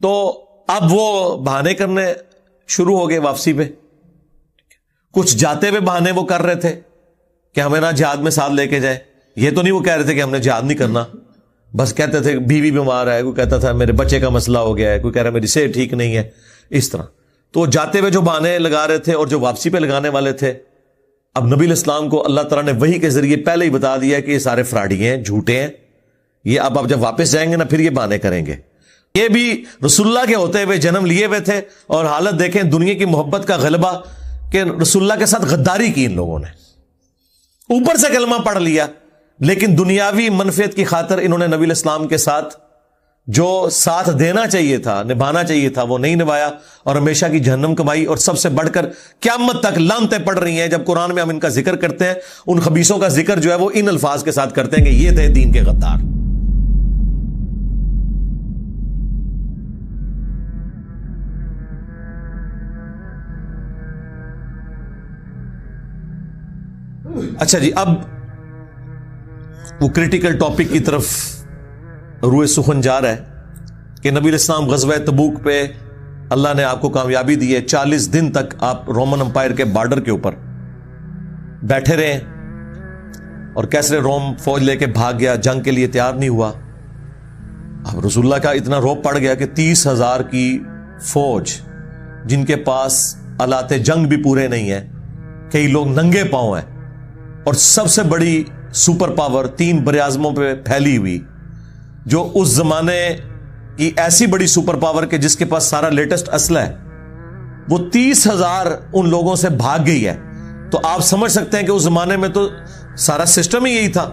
تو اب وہ بہانے کرنے شروع ہو گئے واپسی پہ. کچھ جاتے ہوئے بہانے وہ کر رہے تھے کہ ہمیں نہ جہاد میں ساتھ لے کے جائے. یہ تو نہیں وہ کہہ رہے تھے کہ ہم نے جہاد نہیں کرنا, بس کہتے تھے بیوی بیمار ہے, کوئی کہتا تھا میرے بچے کا مسئلہ ہو گیا ہے, کوئی کہہ رہا ہے میری صحت ٹھیک نہیں ہے, اس طرح. تو جاتے ہوئے جو بہانے لگا رہے تھے اور جو واپسی پہ لگانے والے تھے, اب نبی علیہ السلام کو اللہ تعالیٰ نے وحی کے ذریعے پہلے ہی بتا دیا کہ یہ سارے فراڈی ہیں, جھوٹے ہیں, یہ اب آپ جب واپس جائیں گے نا پھر یہ بہانے کریں گے. یہ بھی رسول اللہ کے ہوتے ہوئے جنم لیے ہوئے تھے, اور حالت دیکھیں دنیا کی محبت کا غلبہ کہ رسول اللہ کے ساتھ غداری کی ان لوگوں نے. اوپر سے کلمہ پڑھ لیا, لیکن دنیاوی منفعت کی خاطر انہوں نے نبی علیہ السلام کے ساتھ جو ساتھ دینا چاہیے تھا, نبھانا چاہیے تھا, وہ نہیں نبھایا, اور ہمیشہ کی جہنم کمائی. اور سب سے بڑھ کر قیامت تک لعنتیں پڑ رہی ہیں. جب قرآن میں ہم ان کا ذکر کرتے ہیں, ان خبیثوں کا ذکر جو ہے وہ ان الفاظ کے ساتھ کرتے ہیں کہ یہ تھے دین کے غدار. اچھا جی, اب وہ کرٹیکل ٹاپک کی طرف روئے سخن جا رہا ہے کہ نبی علیہ السلام غزوہ تبوک پہ اللہ نے آپ کو کامیابی دی ہے. 40 دن تک آپ رومن امپائر کے بارڈر کے اوپر بیٹھے رہے, اور کیسرے روم فوج لے کے بھاگ گیا, جنگ کے لیے تیار نہیں ہوا. اب رسول اللہ کا اتنا روب پڑ گیا کہ 30,000 کی فوج جن کے پاس آلات جنگ بھی پورے نہیں ہیں, کئی لوگ ننگے پاؤں ہیں, اور سب سے بڑی سپر پاور 3 براعظموں پہ پھیلی ہوئی, جو اس زمانے کی ایسی بڑی سپر پاور کہ جس کے پاس سارا لیٹسٹ اسلحہ ہے, وہ 30,000 ان لوگوں سے بھاگ گئی ہے. تو آپ سمجھ سکتے ہیں کہ اس زمانے میں تو سارا سسٹم ہی یہی تھا.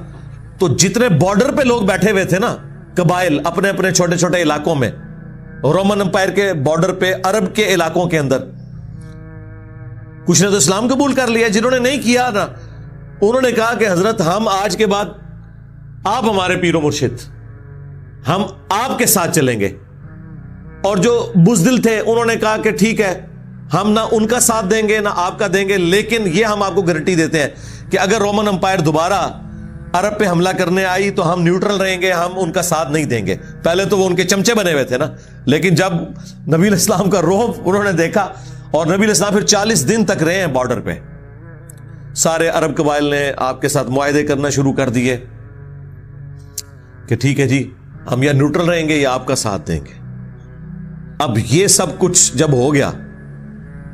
تو جتنے بارڈر پہ لوگ بیٹھے ہوئے تھے نا, قبائل اپنے اپنے چھوٹے چھوٹے علاقوں میں, رومن امپائر کے بارڈر پہ عرب کے علاقوں کے اندر, کچھ نے تو اسلام قبول کر لیا. جنہوں نے نہیں کیا نا, انہوں نے کہا کہ حضرت ہم آج کے بعد آپ ہمارے پیر و مرشد, ہم آپ کے ساتھ چلیں گے. اور جو بزدل تھے انہوں نے کہا کہ ٹھیک ہے, ہم نہ ان کا ساتھ دیں گے نہ آپ کا دیں گے, لیکن یہ ہم آپ کو گارنٹی دیتے ہیں کہ اگر رومن امپائر دوبارہ عرب پہ حملہ کرنے آئی تو ہم نیوٹرل رہیں گے, ہم ان کا ساتھ نہیں دیں گے. پہلے تو وہ ان کے چمچے بنے ہوئے تھے نا, لیکن جب نبی علیہ السلام کا رعب انہوں نے دیکھا, اور نبی علیہ السلام پھر 40 دن تک رہے ہیں بارڈر پہ, سارے عرب قبائل نے آپ کے ساتھ معاہدے کرنا شروع کر دیے کہ ٹھیک ہے جی, ہم یا نیوٹرل رہیں گے یا آپ کا ساتھ دیں گے. اب یہ سب کچھ جب ہو گیا,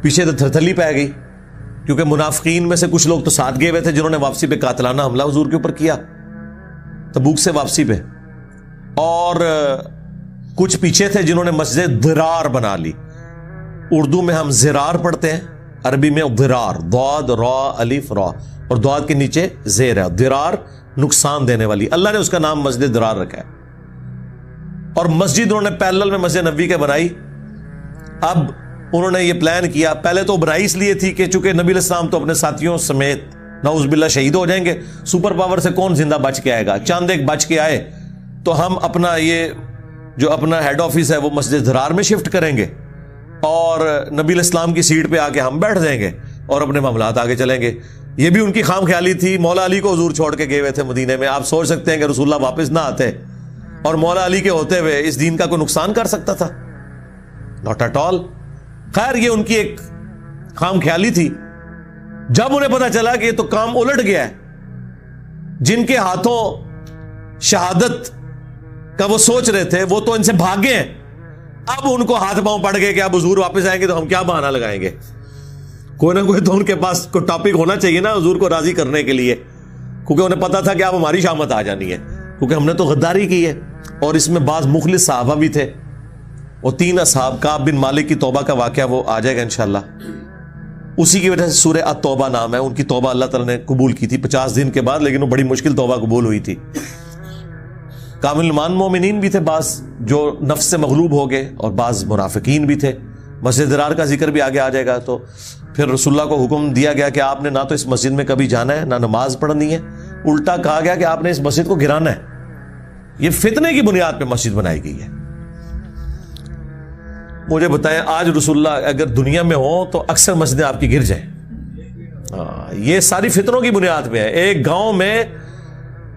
پیچھے تو تھرتھلی پہ گئی, کیونکہ منافقین میں سے کچھ لوگ تو ساتھ گئے ہوئے تھے جنہوں نے واپسی پہ قاتلانہ حملہ حضور کے اوپر کیا تبوک سے واپسی پہ, اور کچھ پیچھے تھے جنہوں نے مسجد ضرار بنا لی. اردو میں ہم زرار پڑھتے ہیں, عربی میں ضرار, ضاد را الف را, اور ضاد کے نیچے زیر ہے. ضرار نقصان دینے والی, اللہ نے اس کا نام مسجد ضرار رکھا ہے. اور مسجد انہوں نے پیرلل میں مسجد نبوی کے بنائی. اب انہوں نے یہ پلان کیا, پہلے تو بنائی اس لیے تھی کہ چونکہ نبی علیہ السلام تو اپنے ساتھیوں سمیت نعوذ باللہ شہید ہو جائیں گے, سپر پاور سے کون زندہ بچ کے آئے گا, چاند ایک بچ کے آئے تو ہم اپنا یہ جو اپنا ہیڈ آفس ہے وہ مسجد ضرار میں شفٹ کریں گے, اور نبی علیہ السلام کی سیٹ پہ آ کے ہم بیٹھ جائیں گے اور اپنے معاملات آگے چلیں گے. یہ بھی ان کی خام خیالی تھی. مولا علی کو حضور چھوڑ کے گئے ہوئے تھے مدینے میں, آپ سوچ سکتے ہیں کہ رسول اللہ واپس نہ آتے اور مولا علی کے ہوتے ہوئے اس دین کا کوئی نقصان کر سکتا تھا؟ Not at all. خیر یہ ان کی ایک خام خیالی تھی. جب انہیں پتا چلا کہ یہ تو کام الٹ گیا ہے, جن کے ہاتھوں شہادت کا وہ سوچ رہے تھے وہ تو ان سے بھاگے ہیں, اب ان کو ہاتھ پاؤں پڑ گئے کہ اب حضور واپس آئیں گے تو ہم کیا بہانہ لگائیں گے. کوئی نہ کوئی تو ان کے پاس کوئی ٹاپک ہونا چاہیے نا حضور کو راضی کرنے کے لیے, کیونکہ انہیں پتا تھا کہ اب ہماری شامت آ جانی ہے, کیونکہ ہم نے تو غداری کی ہے. اور اس میں بعض مخلص صحابہ بھی تھے, وہ 3 اصحاب, کعب بن مالک کی توبہ کا واقعہ وہ آ جائے گا انشاءاللہ. اسی کی وجہ سے سورہ التوبہ نام ہے. ان کی توبہ اللہ تعالیٰ نے قبول کی تھی 50 دن کے بعد, لیکن وہ بڑی مشکل توبہ قبول ہوئی تھی. کامل ایمان مومنین بھی تھے بعض جو نفس سے مغلوب ہو گئے, اور بعض منافقین بھی تھے. مسجد ضرار کا ذکر بھی آگے آ جائے گا. تو پھر رسول اللہ کو حکم دیا گیا کہ آپ نے نہ تو اس مسجد میں کبھی جانا ہے نہ نماز پڑھنی ہے, الٹا کہا گیا کہ آپ نے اس مسجد کو گرانا ہے. یہ فتنے کی بنیاد پہ مسجد بنائی گئی ہے. مجھے بتائیں آج رسول اللہ اگر دنیا میں ہوں تو اکثر مسجدیں آپ کی گر جائیں. یہ ساری فتنوں کی بنیاد پہ ہے. ایک گاؤں میں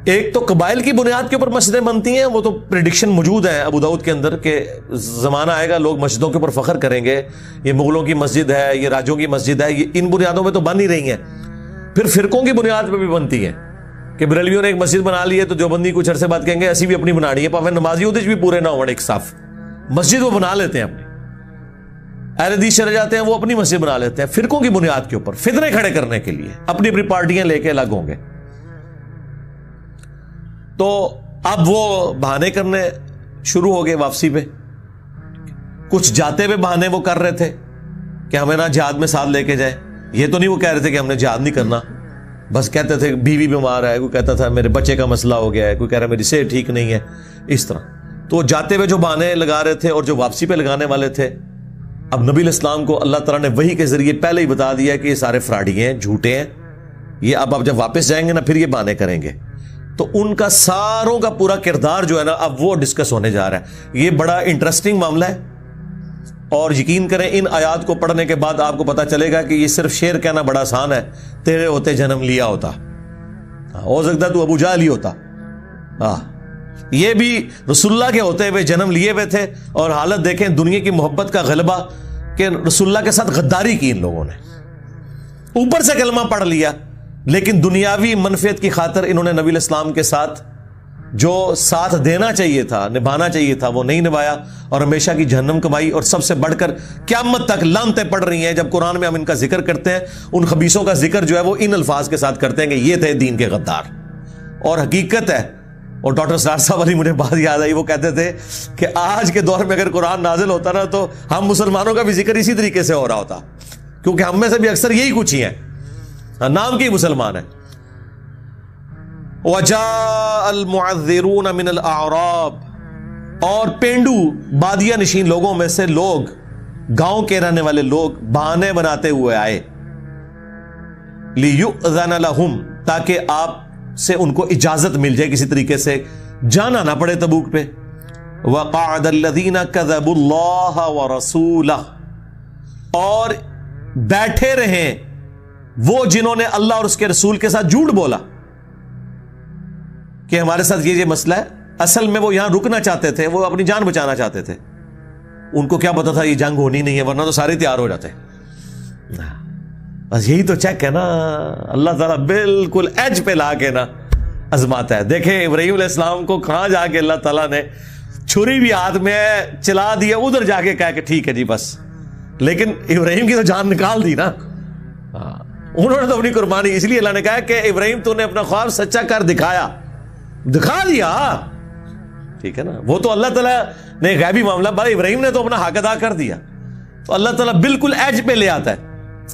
ایک تو قبائل کی بنیاد کے اوپر مسجدیں بنتی ہیں، وہ تو پریڈکشن موجود ہے ابو داؤد کے اندر کہ زمانہ آئے گا لوگ مسجدوں کے اوپر فخر کریں گے، یہ مغلوں کی مسجد ہے، یہ راجوں کی مسجد ہے، یہ ان بنیادوں پہ تو بن ہی رہی ہیں. پھر فرقوں کی بنیاد پہ بھی بنتی ہیں کہ بریلویوں نے ایک مسجد بنا لی ہے تو دیوبندی کچھ عرصے بعد کہیں گے اسی بھی اپنی بنانی ہے، پاوے نمازی ہوتے بھی پورے نہ ہوں ایک صاف مسجد وہ بنا لیتے ہیں اپنی. اہل حدیث چلے جاتے ہیں وہ اپنی مسجد بنا لیتے ہیں فرقوں کی بنیاد کے اوپر فتنے کھڑے کرنے کے لیے، اپنی اپنی پارٹیاں لے کے الگ ہوں گے. تو اب وہ بہانے کرنے شروع ہو گئے واپسی پہ. کچھ جاتے ہوئے بہانے وہ کر رہے تھے کہ ہمیں نہ جہاد میں ساتھ لے کے جائے. یہ تو نہیں وہ کہہ رہے تھے کہ ہم نے جہاد نہیں کرنا، بس کہتے تھے بیوی بیمار ہے، کوئی کہتا تھا میرے بچے کا مسئلہ ہو گیا ہے، کوئی کہہ رہا ہے میری صحت ٹھیک نہیں ہے، اس طرح. تو جاتے ہوئے جو بہانے لگا رہے تھے اور جو واپسی پہ لگانے والے تھے، اب نبی علیہ السلام کو اللہ تعالیٰ نے وحی کے ذریعے پہلے ہی بتا دیا کہ یہ سارے فراڈی ہیں، جھوٹے ہیں، یہ اب جب واپس جائیں گے نا پھر یہ بہانے کریں گے. تو ان کا ساروں کا پورا کردار جو ہے نا اب وہ ڈسکس ہونے جا رہا ہے. یہ بڑا انٹرسٹنگ معاملہ ہے اور یقین کریں ان آیات کو پڑھنے کے بعد آپ کو پتا چلے گا کہ یہ صرف شعر کہنا بڑا آسان ہے، تیرے ہوتے جنم لیا ہوتا، ہو سکتا تو ابو جہل ہی ہوتا. یہ بھی رسول اللہ کے ہوتے ہوئے جنم لیے ہوئے تھے اور حالت دیکھیں دنیا کی محبت کا غلبہ کہ رسول اللہ کے ساتھ غداری کی ان لوگوں نے. اوپر سے کلمہ پڑھ لیا لیکن دنیاوی منفعت کی خاطر انہوں نے نبی علیہ السلام کے ساتھ جو ساتھ دینا چاہیے تھا، نبھانا چاہیے تھا، وہ نہیں نبھایا اور ہمیشہ کی جہنم کمائی. اور سب سے بڑھ کر قیامت تک لعنتیں پڑ رہی ہیں. جب قرآن میں ہم ان کا ذکر کرتے ہیں ان خبیثوں کا ذکر جو ہے وہ ان الفاظ کے ساتھ کرتے ہیں کہ یہ تھے دین کے غدار. اور حقیقت ہے، اور ڈاکٹر سرار صاحب والی مجھے بات یاد آئی، وہ کہتے تھے کہ آج کے دور میں اگر قرآن نازل ہوتا نا تو ہم مسلمانوں کا بھی ذکر اسی طریقے سے ہو رہا ہوتا، کیونکہ ہم میں سے بھی اکثر یہی کچھ ہی ہیں، نام کے ہی مسلمان ہیں. وَجَاءَ الْمُعَذِّرُونَ مِنَ الْأَعْرَابِ، اور پینڈو بادیہ نشین لوگوں میں سے لوگ، گاؤں کے رہنے والے لوگ بہانے بناتے ہوئے آئے، لِيُؤْذَنَ لَهُمْ، تاکہ آپ سے ان کو اجازت مل جائے، کسی طریقے سے جانا نہ پڑے تبوک پہ. وَقَعَدَ الَّذِينَ كَذَبُوا اللَّهَ وَرَسُولَهُ، اور بیٹھے رہیں وہ جنہوں نے اللہ اور اس کے رسول کے ساتھ جھوٹ بولا کہ ہمارے ساتھ یہ مسئلہ ہے. اصل میں وہ یہاں رکنا چاہتے تھے، وہ اپنی جان بچانا چاہتے تھے. ان کو کیا پتا تھا یہ جنگ ہونی نہیں ہے، ورنہ تو سارے تیار ہو جاتے. بس یہی تو چیک ہے نا، اللہ تعالیٰ بالکل ایج پہ لا کے نا آزماتا ہے. دیکھیں ابراہیم علیہ السلام کو کہاں جا کے اللہ تعالیٰ نے چھری بھی ہاتھ میں چلا دیا، ادھر جا کے کہا کہ ٹھیک ہے جی بس. لیکن ابراہیم کی تو جان نکال دی نا، انہوں نے تو اپنی قربانی. اس لیے اللہ نے کہا کہ ابراہیم تو نے اپنا خواب سچا کر دکھایا، دکھا دیا، ٹھیک ہے نا. وہ تو اللہ تعالیٰ نے غیبی معاملہ، بھائی ابراہیم نے تو اپنا حق ادا کر دیا. تو اللہ تعالیٰ بالکل ایج پہ لے آتا ہے.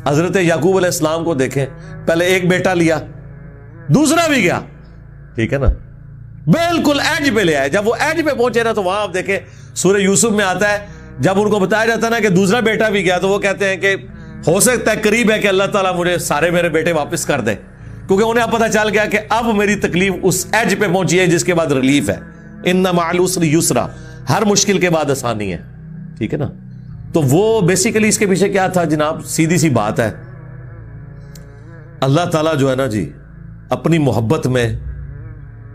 حضرت یعقوب علیہ السلام کو دیکھیں، پہلے ایک بیٹا لیا، دوسرا بھی گیا، ٹھیک ہے نا، بالکل ایج پہ لے آئے. جب وہ ایج پہ پہنچے نا تو وہاں آپ دیکھیں سورہ یوسف میں آتا ہے، جب ان کو بتایا جاتا ہے نا کہ دوسرا بیٹا بھی گیا تو وہ کہتے ہیں کہ ہو سکتا ہے قریب ہے کہ اللہ تعالیٰ مجھے سارے میرے بیٹے واپس کر دے، کیونکہ انہیں اب پتا چل گیا کہ اب میری تکلیف اس ایج پہ پہنچی ہے جس کے بعد ریلیف ہے. ان مع العسر یسرا، ہر مشکل کے بعد آسانی ہے، ٹھیک ہے نا. تو وہ بیسیکلی اس کے پیچھے کیا تھا جناب، سیدھی سی بات ہے، اللہ تعالیٰ جو ہے نا جی اپنی محبت میں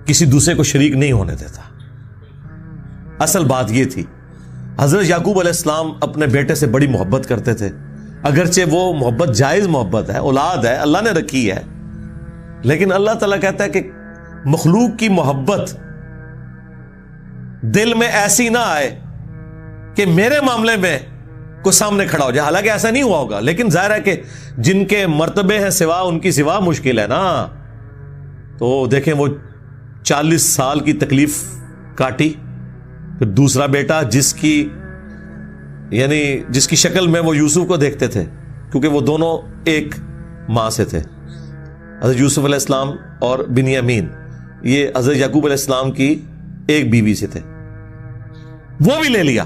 کسی دوسرے کو شریک نہیں ہونے دیتا. اصل بات یہ تھی، حضرت یعقوب علیہ السلام اپنے بیٹے سے بڑی محبت کرتے تھے، اگرچہ وہ محبت جائز محبت ہے، اولاد ہے، اللہ نے رکھی ہے، لیکن اللہ تعالیٰ کہتا ہے کہ مخلوق کی محبت دل میں ایسی نہ آئے کہ میرے معاملے میں کوئی سامنے کھڑا ہو جائے. حالانکہ ایسا نہیں ہوا ہوگا، لیکن ظاہر ہے کہ جن کے مرتبے ہیں سوا، ان کی سوا مشکل ہے نا. تو دیکھیں وہ 40 سال کی تکلیف کاٹی، پھر دوسرا بیٹا جس کی شکل میں وہ یوسف کو دیکھتے تھے، کیونکہ وہ دونوں ایک ماں سے تھے، حضرت یوسف علیہ السلام اور بنیامین، یہ حضرت یعقوب علیہ السلام کی ایک بیوی سے تھے، وہ بھی لے لیا.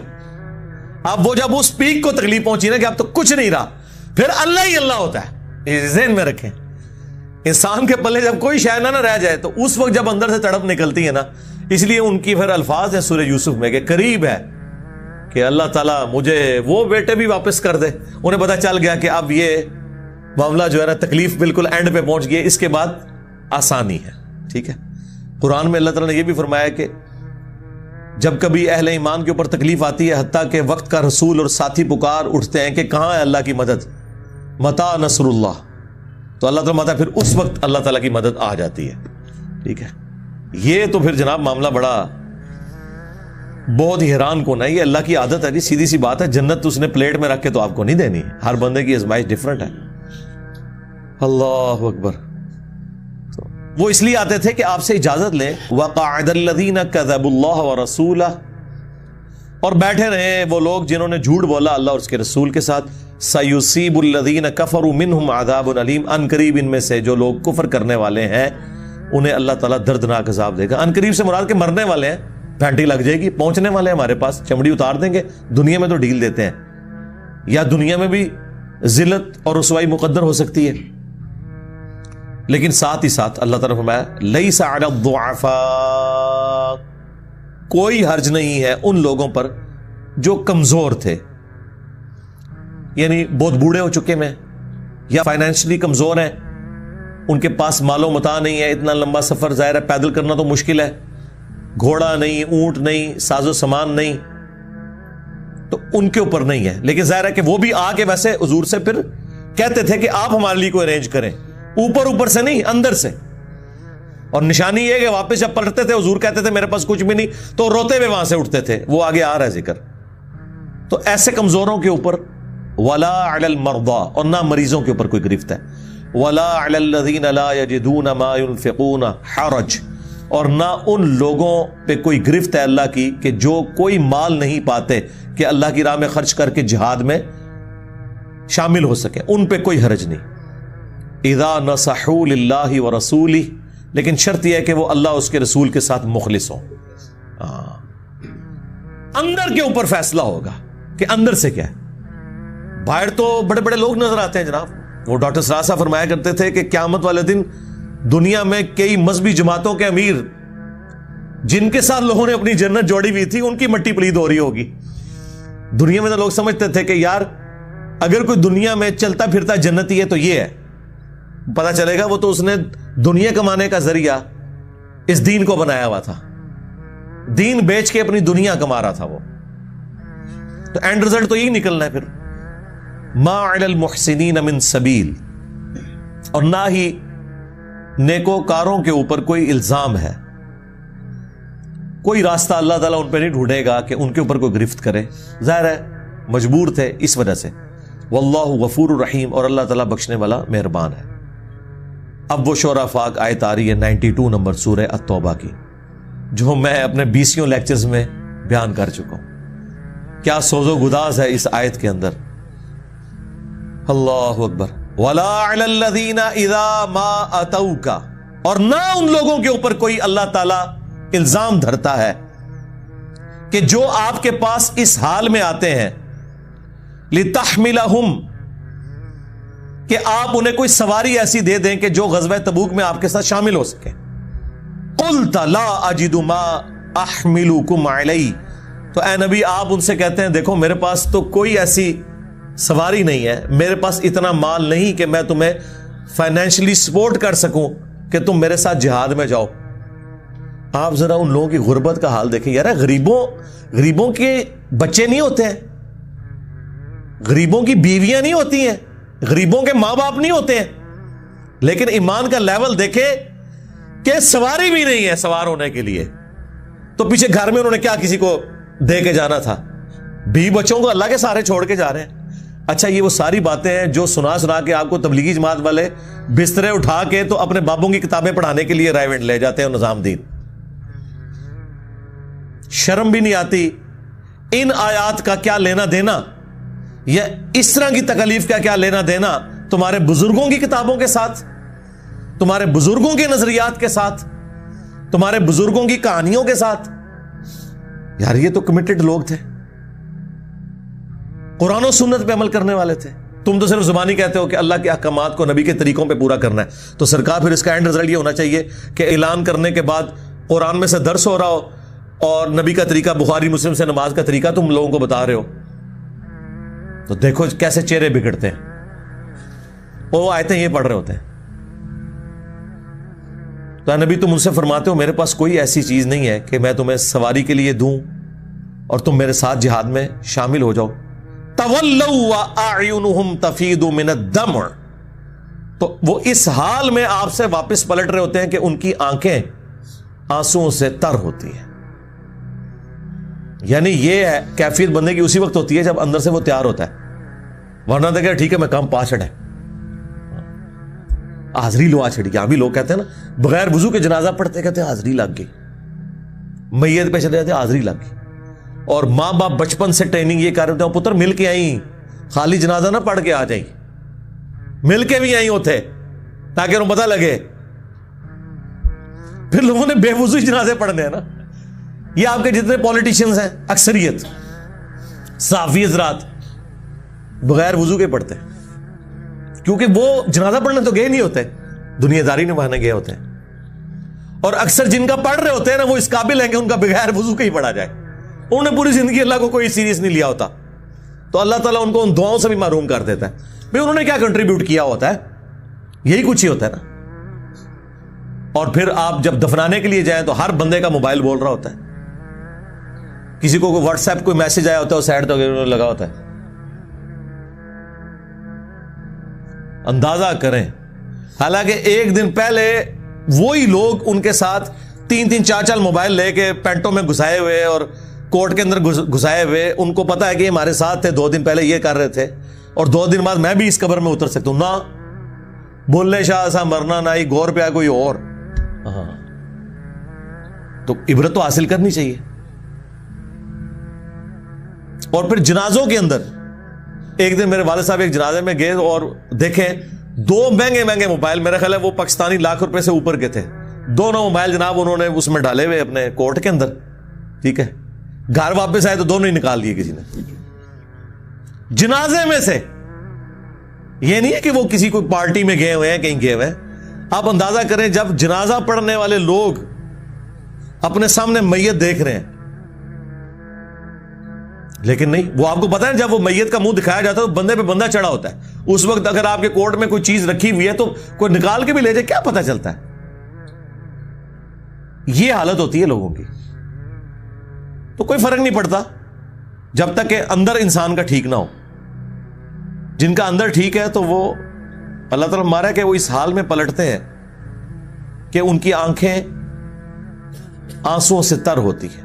اب وہ جب اس پیک کو تکلیف پہنچی نا کہ اب تو کچھ نہیں رہا، پھر اللہ ہی اللہ ہوتا ہے. یہ ذہن میں رکھیں، انسان کے پلے جب کوئی شے نہ رہ جائے تو اس وقت جب اندر سے تڑپ نکلتی ہے نا، اس لیے ان کی پھر الفاظ ہیں سورہ یوسف میں کہ قریب ہے کہ اللہ تعالیٰ مجھے وہ بیٹے بھی واپس کر دے. انہیں پتا چل گیا کہ اب یہ معاملہ جو ہے نا تکلیف بالکل اینڈ پہ پہنچ گئی، اس کے بعد آسانی ہے، ٹھیک ہے. قرآن میں اللہ تعالیٰ نے یہ بھی فرمایا کہ جب کبھی اہل ایمان کے اوپر تکلیف آتی ہے حتیٰ کہ وقت کا رسول اور ساتھی پکار اٹھتے ہیں کہ کہاں ہے اللہ کی مدد، متا نصر اللہ، تو اللہ تعالیٰ متا پھر اس وقت اللہ تعالیٰ کی مدد آ جاتی ہے. ٹھیک ہے، یہ تو پھر جناب معاملہ بڑا بہت ہی حیران کن ہے. یہ اللہ کی عادت ہے جی، سیدھی سی بات ہے. جنت اس نے پلیٹ میں رکھ کے تو آپ کو نہیں دینی، ہر بندے کی آزمائش ڈفرنٹ ہے. اللہ اکبر. وہ اس لیے آتے تھے کہ آپ سے اجازت لیں. وَقَعَدَ الَّذِينَ كَذَبُوا اللَّهَ وَرَسُولَهُ، اور بیٹھے رہے وہ لوگ جنہوں نے جھوٹ بولا اللہ اور اس کے رسول کے ساتھ. سَيُصِيبُ الَّذِينَ كَفَرُوا مِنْهُمْ عَذَابٌ أَلِيمٌ، ان قریب ان میں سے جو لوگ کفر کرنے والے ہیں انہیں اللہ تعالیٰ دردناک عذاب دے گا. ان قریب سے مراد کہ مرنے والے ہیں، پھینٹی لگ جائے گی، پہنچنے والے ہیں ہمارے پاس، چمڑی اتار دیں گے. دنیا میں تو ڈھیل دیتے ہیں، یا دنیا میں بھی ذلت اور رسوائی مقدر ہو سکتی ہے. لیکن ساتھ ہی ساتھ اللہ تعالیٰ نے فرمایا لیس علی الضعفاء، کوئی حرج نہیں ہے ان لوگوں پر جو کمزور تھے، یعنی بہت بوڑھے ہو چکے ہیں یا فائنینشلی کمزور ہیں، ان کے پاس مال و متاع نہیں ہے، اتنا لمبا سفر ظاہر ہے پیدل کرنا تو مشکل ہے، گھوڑا نہیں، اونٹ نہیں، ساز و سامان نہیں، تو ان کے اوپر نہیں ہے. لیکن ظاہر ہے کہ وہ بھی آ کے ویسے حضور سے پھر کہتے تھے کہ آپ ہمارے لیے کوئی ارینج کریں، اوپر سے نہیں، اندر سے. اور نشانی یہ کہ واپس جب پلٹتے تھے حضور کہتے تھے میرے پاس کچھ بھی نہیں، تو روتے ہوئے وہاں سے اٹھتے تھے. وہ آگے آ رہا ہے ذکر. تو ایسے کمزوروں کے اوپر ولا علی المرضى، اور نہ مریضوں کے اوپر کوئی گرفت ہے. ولا علی الذین لا یجدون ما ينفقون حرج، اور نہ ان لوگوں پہ کوئی گرفت ہے اللہ کی کہ جو کوئی مال نہیں پاتے کہ اللہ کی راہ میں خرچ کر کے جہاد میں شامل ہو سکے، ان پہ کوئی حرج نہیں. اذا نصحوا للہ ورسولہ، لیکن شرط یہ ہے کہ وہ اللہ اس کے رسول کے ساتھ مخلص ہوں. اندر کے اوپر فیصلہ ہوگا کہ اندر سے کیا ہے. باہر تو بڑے بڑے لوگ نظر آتے ہیں جناب. وہ ڈاکٹر سراج صاحب فرمایا کرتے تھے کہ قیامت والے دن دنیا میں کئی مذہبی جماعتوں کے امیر جن کے ساتھ لوگوں نے اپنی جنت جوڑی ہوئی تھی ان کی مٹی پلید ہو رہی ہوگی. دنیا میں تو لوگ سمجھتے تھے کہ یار اگر کوئی دنیا میں چلتا پھرتا جنتی ہے تو یہ ہے. پتہ چلے گا وہ تو اس نے دنیا کمانے کا ذریعہ اس دین کو بنایا ہوا تھا، دین بیچ کے اپنی دنیا کما رہا تھا وہ. تو اینڈ رزلٹ تو یہی نکلنا ہے پھر. ما علی المحسنین من سبیل، اور نہ ہی نیکوکاروں کے اوپر کوئی الزام ہے، کوئی راستہ اللہ تعالیٰ ان پہ نہیں ڈھونڈے گا کہ ان کے اوپر کوئی گرفت کرے. ظاہر ہے مجبور تھے اس وجہ سے. واللہ غفور الرحیم، اور اللہ تعالیٰ بخشنے والا مہربان ہے. اب وہ شورا فاق آیت آ رہی ہے 92 نمبر سورہ التوبہ کی، جو میں اپنے 20 لیکچرز میں بیان کر چکا ہوں. کیا سوز و گداز ہے اس آیت کے اندر. اللہ اکبر. وَلَا عَلَى الَّذِينَ إِذَا مَا أَتَوْكَ، اور نہ ان لوگوں کے اوپر کوئی اللہ تعالیٰ الزام دھرتا ہے کہ جو آپ کے پاس اس حال میں آتے ہیں لِتَحْمِلَهُمْ، کہ آپ انہیں کوئی سواری ایسی دے دیں کہ جو غزوہ تبوک میں آپ کے ساتھ شامل ہو سکے. قُلْتَ لَا أَجِدُ مَا أَحْمِلُكُمْ عَلَيْهِ، تو اے نبی آپ ان سے کہتے ہیں دیکھو میرے پاس تو کوئی ایسی سواری نہیں ہے، میرے پاس اتنا مال نہیں کہ میں تمہیں فائنینشلی سپورٹ کر سکوں کہ تم میرے ساتھ جہاد میں جاؤ. آپ ذرا ان لوگوں کی غربت کا حال دیکھیں یار. غریبوں کے بچے نہیں ہوتے ہیں، غریبوں کی بیویاں نہیں ہوتی ہیں، غریبوں کے ماں باپ نہیں ہوتے ہیں، لیکن ایمان کا لیول دیکھے کہ سواری بھی نہیں ہے سوار ہونے کے لیے. تو پیچھے گھر میں انہوں نے کیا کسی کو دے کے جانا تھا، بیوی بچوں کو اللہ کے سارے چھوڑ کے جا رہے ہیں. اچھا یہ وہ ساری باتیں ہیں جو سنا کے آپ کو تبلیغی جماعت والے بسترے اٹھا کے تو اپنے بابوں کی کتابیں پڑھانے کے لیے رائے لے جاتے ہیں نظام دین. شرم بھی نہیں آتی. ان آیات کا کیا لینا دینا، یا اس طرح کی تکلیف کا کیا لینا دینا تمہارے بزرگوں کی کتابوں کے ساتھ، تمہارے بزرگوں کے نظریات کے ساتھ، تمہارے بزرگوں کی کہانیوں کے ساتھ. یار یہ تو کمیٹڈ لوگ تھے، قرآن و سنت پہ عمل کرنے والے تھے. تم تو صرف زبانی کہتے ہو کہ اللہ کے احکامات کو نبی کے طریقوں پہ پورا کرنا ہے. تو سرکار پھر اس کا اینڈ رزلٹ یہ ہونا چاہیے کہ اعلان کرنے کے بعد قرآن میں سے درس ہو رہا ہو اور نبی کا طریقہ بخاری مسلم سے نماز کا طریقہ تم لوگوں کو بتا رہے ہو. تو دیکھو کیسے چہرے بگڑتے ہیں. وہ آیتیں یہ پڑھ رہے ہوتے ہیں. تو نبی تم ان سے فرماتے ہو میرے پاس کوئی ایسی چیز نہیں ہے کہ میں تمہیں سواری کے لیے دوں اور تم میرے ساتھ جہاد میں شامل ہو جاؤ. تولوا واعینہم تفیض من الدمع, تو وہ اس حال میں آپ سے واپس پلٹ رہے ہوتے ہیں کہ ان کی آنکھیں آنسوؤں سے تر ہوتی ہیں. یعنی یہ ہے کیفیت بندے کی اسی وقت ہوتی ہے جب اندر سے وہ تیار ہوتا ہے, ورنہ تو کہ ٹھیک ہے میں کام پا چھڑا ہے, حاضری لو آ چھڑی. یہاں بھی لوگ کہتے ہیں نا بغیر وضو کے جنازہ پڑھتے کہتے ہیں حاضری لگ گئی, میت پہ چلے جاتے حاضری لگ گئی. اور ماں باپ بچپن سے ٹریننگ یہ کر رہے ہوتے ہیں پتر مل کے آئی, خالی جنازہ نہ پڑھ کے آ جائیں, مل کے بھی آئی ہوتے تاکہ انہوں پتہ لگے. پھر لوگوں نے بے وضو جنازے پڑھنے ہیں نا. یہ آپ کے جتنے پولیٹیشنز ہیں اکثریت صحافی حضرات بغیر وضو کے پڑھتے ہیں, کیونکہ وہ جنازہ پڑھنے تو گئے نہیں ہوتے, دنیا داری نبھانے گئے ہوتے ہیں. اور اکثر جن کا پڑھ رہے ہوتے ہیں نا وہ اس قابل ہیں کہ ان کا بغیر وضو کا ہی پڑھا جائے. انہوں نے پوری زندگی اللہ کو کوئی سیریس نہیں لیا ہوتا, تو اللہ تعالیٰ ان کو ان دعاؤں سے بھی محروم کر دیتا ہے. بھئی انہوں نے کیا کنٹریبیوٹ کیا ہوتا ہے, یہی کچھ ہی ہوتا ہے نا. اور پھر آپ جب دفنانے کے لیے جائیں تو ہر بندے کا موبائل بول رہا ہوتا ہے, کسی کو کوئی واٹس ایپ کوئی میسج آیا ہوتا ہے وہ سائڈ تو لگا ہوتا ہے. اندازہ کریں, حالانکہ ایک دن پہلے وہی لوگ ان کے ساتھ 3-3 4 موبائل لے کے پینٹوں میں گھسائے ہوئے اور کوٹ کے اندر گھسائے ہوئے, ان کو پتا ہے کہ ہمارے ساتھ تھے 2 دن پہلے یہ کر رہے تھے اور 2 دن بعد میں بھی اس قبر میں اتر سکتا ہوں. نہ بولنے شاہ ایسا مرنا نہ ہی غور پہ آئے کوئی اور. ہاں تو عبرت تو حاصل کرنی چاہیے. اور پھر جنازوں کے اندر ایک دن میرے والد صاحب ایک جنازے میں گئے اور دیکھیں 2 مہنگے موبائل, میرا خیال ہے وہ پاکستانی لاکھ روپے سے اوپر کے تھے, دونوں موبائل جناب انہوں نے اس میں ڈالے ہوئے اپنے کوٹ کے اندر. ٹھیک ہے, گھر واپس آئے تو دونوں ہی نکال لیے کسی نے جنازے میں سے. یہ نہیں ہے کہ وہ کسی کوئی پارٹی میں گئے ہوئے ہیں کہیں گئے ہوئے ہیں. آپ اندازہ کریں جب جنازہ پڑھنے والے لوگ اپنے سامنے میت دیکھ رہے ہیں, لیکن نہیں, وہ آپ کو پتا ہے جب وہ میت کا منہ دکھایا جاتا ہے تو بندے پہ بندہ چڑھا ہوتا ہے. اس وقت اگر آپ کے کوٹ میں کوئی چیز رکھی ہوئی ہے تو کوئی نکال کے بھی لے جائے, کیا پتا چلتا ہے. یہ حالت ہوتی ہے لوگوں کی. تو کوئی فرق نہیں پڑتا جب تک کہ اندر انسان کا ٹھیک نہ ہو. جن کا اندر ٹھیک ہے تو وہ اللہ تعالیٰ مارا کہ وہ اس حال میں پلٹتے ہیں کہ ان کی آنکھیں آنسوؤں سے تر ہوتی ہیں.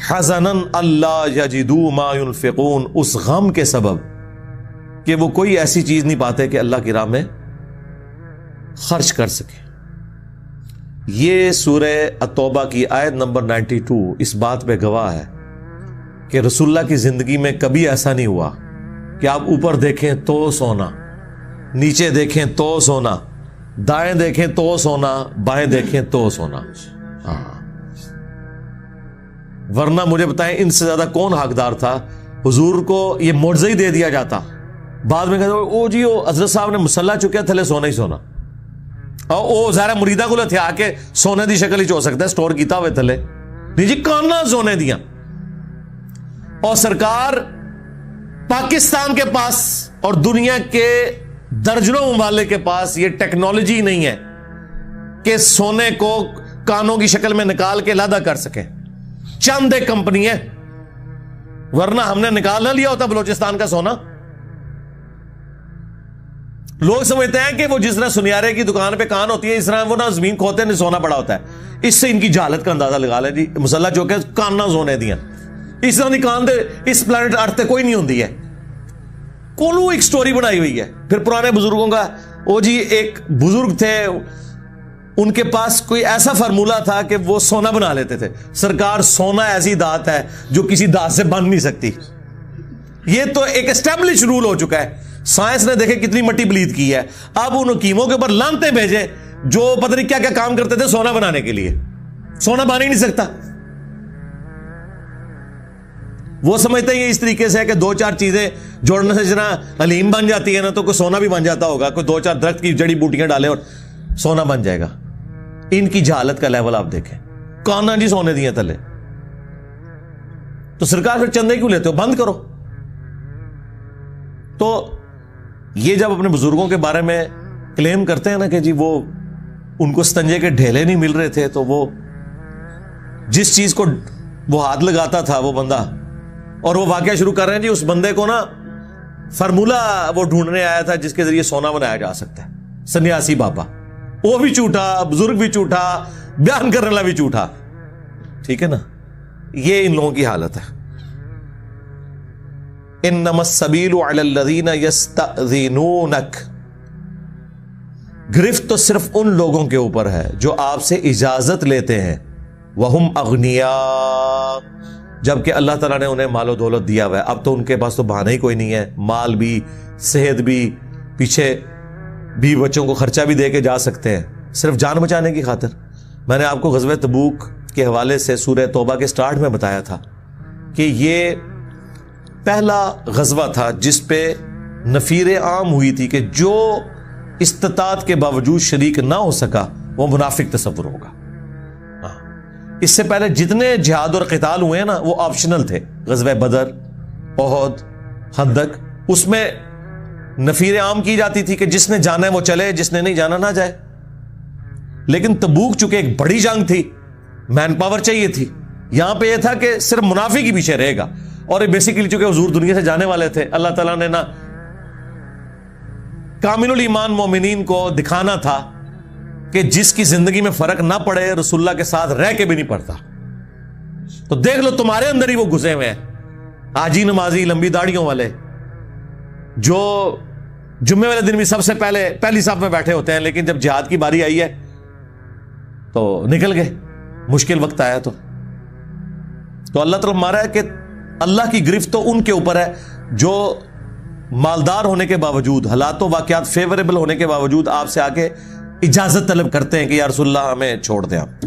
حزنن اللہ یجدوا ما ينفقون, اس غم کے سبب کہ وہ کوئی ایسی چیز نہیں پاتے کہ اللہ کی راہ میں خرچ کر سکے. یہ سورہ التوبہ کی آیت نمبر 92 اس بات پہ گواہ ہے کہ رسول اللہ کی زندگی میں کبھی ایسا نہیں ہوا کہ آپ اوپر دیکھیں تو سونا, نیچے دیکھیں تو سونا, دائیں دیکھیں تو سونا, بائیں دیکھیں تو سونا. ہاں, ورنہ مجھے بتائیں ان سے زیادہ کون حقدار تھا. حضور کو یہ معجزہ ہی دے دیا جاتا, بعد میں کہتے او جی وہ حضرت صاحب نے مسلح چکیا تھلے سونا ہی سونا, اور وہ ظاہر مریدہ کو تھے آ کے سونے دی شکل ہی چو سکتا ہے سٹور کیتا ہوئے تھلے نہیں جی کانا سونے دیا. اور سرکار پاکستان کے پاس اور دنیا کے درجنوں ممالک کے پاس یہ ٹیکنالوجی نہیں ہے کہ سونے کو کانوں کی شکل میں نکال کے علیحدہ کر سکیں. چند ایک کمپنی ہے, ورنہ ہم نے نکال نہ لیا ہوتا بلوچستان کا سونا. لوگ سمجھتے ہیں کہ وہ جس طرح سنیارے کی دکان پہ کان ہوتی ہے اس طرح وہ نہ زمین کھوتے ہیں سونا پڑا ہوتا ہے. اس سے ان کی جہالت کا اندازہ لگا لیں جی. مسلح چوکے کان نہ سونے دیا, اس طرح کی کان دے اس پلانٹ ارتھ کوئی نہیں ہوتی ہے. کولو ایک سٹوری بنائی ہوئی ہے. پھر پرانے بزرگوں کا, وہ جی ایک بزرگ تھے ان کے پاس کوئی ایسا فارمولا تھا کہ وہ سونا بنا لیتے تھے. سرکار سونا ایسی دھات ہے جو کسی دھات سے بن نہیں سکتی. یہ تو ایک اسٹیبلش رول ہو چکا ہے. سائنس نے دیکھے کتنی مٹی پلید کی ہے, اب ان حکیموں کے اوپر لانتے بھیجے جو پتہ نہیں کیا کیا کام کرتے تھے سونا بنانے کے لیے. سونا بن ہی نہیں سکتا. وہ سمجھتے ہیں اس طریقے سے ہے کہ 2-4 چیزیں جوڑنے سے جنا حلیم بن جاتی ہے نا, تو کوئی سونا بھی بن جاتا ہوگا. کوئی 2-4 درخت کی جڑی بوٹیاں ڈالے اور سونا بن جائے گا. ان کی جہالت کا لیول آپ دیکھیں. کانا جی سونے دیے تلے, تو سرکار پھر چندے کیوں لیتے ہو, بند کرو. تو یہ جب اپنے بزرگوں کے بارے میں کلیم کرتے ہیں نا کہ جی وہ ان کو استنجے کے ڈھیلے نہیں مل رہے تھے تو وہ جس چیز کو وہ ہاتھ لگاتا تھا وہ بندہ، اور وہ واقعہ شروع کر رہے ہیں جی اس بندے کو نا فارمولا وہ ڈھونڈنے آیا تھا جس کے ذریعے سونا بنایا جا سکتا ہے، سنیاسی بابا، وہ بھی جھوٹا، بزرگ بھی جھوٹا، بیان کرنے والا بھی جھوٹا، ٹھیک ہے نا، یہ ان لوگوں کی حالت ہے۔ انما السبیل علی الذین یستأذنونک، گرفت تو صرف ان لوگوں کے اوپر ہے جو آپ سے اجازت لیتے ہیں، وہم اغنیاء، جبکہ اللہ تعالیٰ نے انہیں مال و دولت دیا ہوا ہے، اب تو ان کے پاس تو بہانہ ہی کوئی نہیں ہے، مال بھی، صحت بھی، پیچھے بھی بچوں کو خرچہ بھی دے کے جا سکتے ہیں صرف جان بچانے کی خاطر۔ میں نے آپ کو غزوہ تبوک کے حوالے سے سورہ توبہ کے سٹارٹ میں بتایا تھا کہ یہ پہلا غزوہ تھا جس پہ نفیر عام ہوئی تھی کہ جو استطاعت کے باوجود شریک نہ ہو سکا وہ منافق تصور ہوگا۔ اس سے پہلے جتنے جہاد اور قتال ہوئے ہیں نا وہ آپشنل تھے، غزوہ بدر، احد، خندق، اس میں نفیر عام کی جاتی تھی کہ جس نے جانا ہے وہ چلے، جس نے نہیں جانا نہ جائے۔ لیکن تبوک چونکہ ایک بڑی جنگ تھی، مین پاور چاہیے تھی، یہاں پہ یہ تھا کہ صرف منافق ہی پیچھے رہے گا، اور یہ بیسیکلی چونکہ حضور دنیا سے جانے والے تھے، اللہ تعالیٰ نے نا کامل الایمان مومنین کو دکھانا تھا کہ جس کی زندگی میں فرق نہ پڑے رسول اللہ کے ساتھ رہ کے بھی نہیں پڑتا، تو دیکھ لو تمہارے اندر ہی وہ گھسے ہوئے ہیں، حاجی نمازی لمبی داڑھیوں والے جو جمعے والے دن بھی سب سے پہلی صف میں بیٹھے ہوتے ہیں، لیکن جب جہاد کی باری آئی ہے تو نکل گئے، مشکل وقت آیا تو اللہ تعالیٰ مارا ہے کہ اللہ کی گرفت تو ان کے اوپر ہے جو مالدار ہونے کے باوجود، حالات و واقعات فیوریبل ہونے کے باوجود آپ سے آ کے اجازت طلب کرتے ہیں کہ یا رسول اللہ ہمیں چھوڑ دیں آپ۔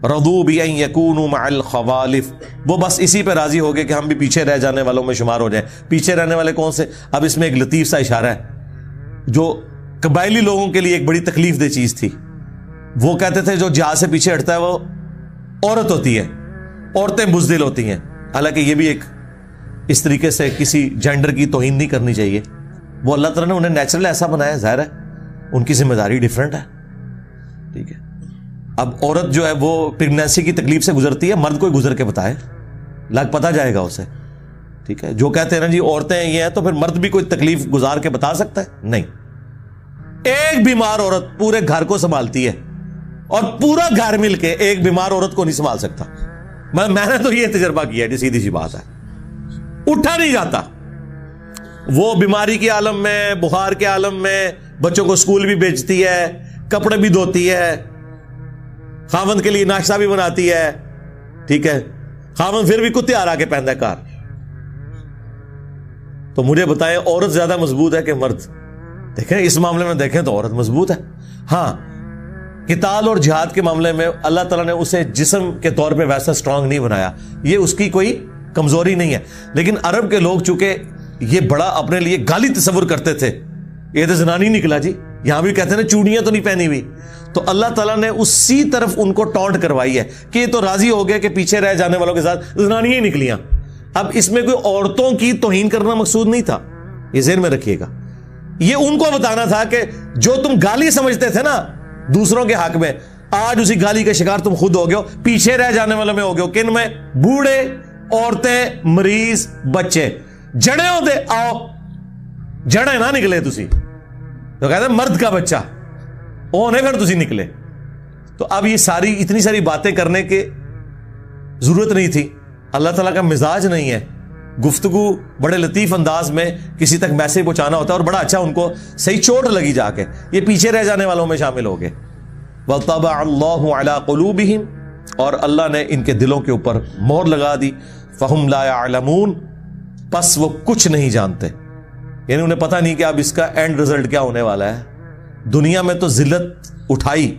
رضوا بأن يكونوا مع الخوالف، وہ بس اسی پہ راضی ہو گئے کہ ہم بھی پیچھے رہ جانے والوں میں شمار ہو جائیں۔ پیچھے رہنے والے کون سے؟ اب اس میں ایک لطیف سا اشارہ ہے جو قبائلی لوگوں کے لیے ایک بڑی تکلیف دہ چیز تھی۔ وہ کہتے تھے جو جہاد سے پیچھے ہٹتا ہے وہ عورت ہوتی ہے، عورتیں بزدل ہوتی ہیں، حالانکہ یہ بھی ایک اس طریقے سے کسی جینڈر کی توہین نہیں کرنی چاہیے، وہ اللہ تعالیٰ نے انہیں نیچرل ایسا بنایا، ظاہر ہے ان کی ذمہ داری ڈیفرنٹ ہے، ٹھیک ہے۔ اب عورت جو ہے وہ پریگنینسی کی تکلیف سے گزرتی ہے، مرد کوئی گزر کے بتائے، لگ پتہ جائے گا اسے، ٹھیک ہے۔ جو کہتے ہیں نا جی عورتیں یہ ہیں تو پھر مرد بھی کوئی تکلیف گزار کے بتا سکتا ہے؟ نہیں۔ ایک بیمار عورت پورے گھر کو سنبھالتی ہے، اور پورا گھر مل کے ایک بیمار عورت کو نہیں سنبھال سکتا۔ میں نے تو یہ تجربہ کیا ہے، سیدھی سی بات ہے، اٹھا نہیں جاتا۔ وہ بیماری کے عالم میں، بخار کے عالم میں، بچوں کو اسکول بھی بھیجتی ہے، کپڑے بھی دھوتی ہے، خاوند کے لیے ناشتہ بھی بناتی ہے، ٹھیک ہے، خاوند پھر بھی کتے آرا کے پہنتا ہے کار۔ تو مجھے بتائیں عورت زیادہ مضبوط ہے کہ مرد؟ دیکھیں اس معاملے میں دیکھیں تو عورت مضبوط ہے۔ ہاں قتال اور جہاد کے معاملے میں اللہ تعالیٰ نے اسے جسم کے طور پہ ویسا سٹرانگ نہیں بنایا، یہ اس کی کوئی کمزوری نہیں ہے، لیکن عرب کے لوگ چونکہ یہ بڑا اپنے لیے گالی تصور کرتے تھے، یہ تو زنانی نکلا جی، یہاں بھی کہتے ہیں چوڑیاں تو نہیں پہنی ہوئی، تو اللہ تعالیٰ نے اسی طرف ان کو ٹونٹ کروائی ہے کہ یہ تو راضی ہو گئے کہ پیچھے رہ جانے والوں کے ساتھ زنانیاں ہی نکلیاں۔ اب اس میں کوئی عورتوں کی توہین کرنا مقصود نہیں تھا، یہ ذہن میں رکھیے گا، یہ ان کو بتانا تھا کہ جو تم گالی سمجھتے تھے نا دوسروں کے حق میں، آج اسی گالی کا شکار تم خود ہو گئے ہو، پیچھے رہ جانے والوں میں ہو گئے ہو۔ کن میں؟ بوڑھے، عورتیں، مریض، بچے، جڑے ہوتے آؤ، جڑے نہ نکلے تسی تو کہتے ہیں مرد کا بچہ اونے پھر تسی نکلے۔ تو اب یہ ساری اتنی ساری باتیں کرنے کی ضرورت نہیں تھی، اللہ تعالیٰ کا مزاج نہیں ہے، گفتگو بڑے لطیف انداز میں کسی تک میسج پہنچانا ہوتا ہے، اور بڑا اچھا ان کو صحیح چوٹ لگی جا کے، یہ پیچھے رہ جانے والوں میں شامل ہو گئے۔ وَطَبَعَ اللَّهُ عَلَىٰ قُلُوبِهِمْ، اور اللہ نے ان کے دلوں کے اوپر مہر لگا دی، فَهُمْ لَا يَعْلَمُونَ، پس وہ کچھ نہیں جانتے، یعنی انہیں پتہ نہیں کہ اب اس کا اینڈ رزلٹ کیا ہونے والا ہے۔ دنیا میں تو ذلت اٹھائی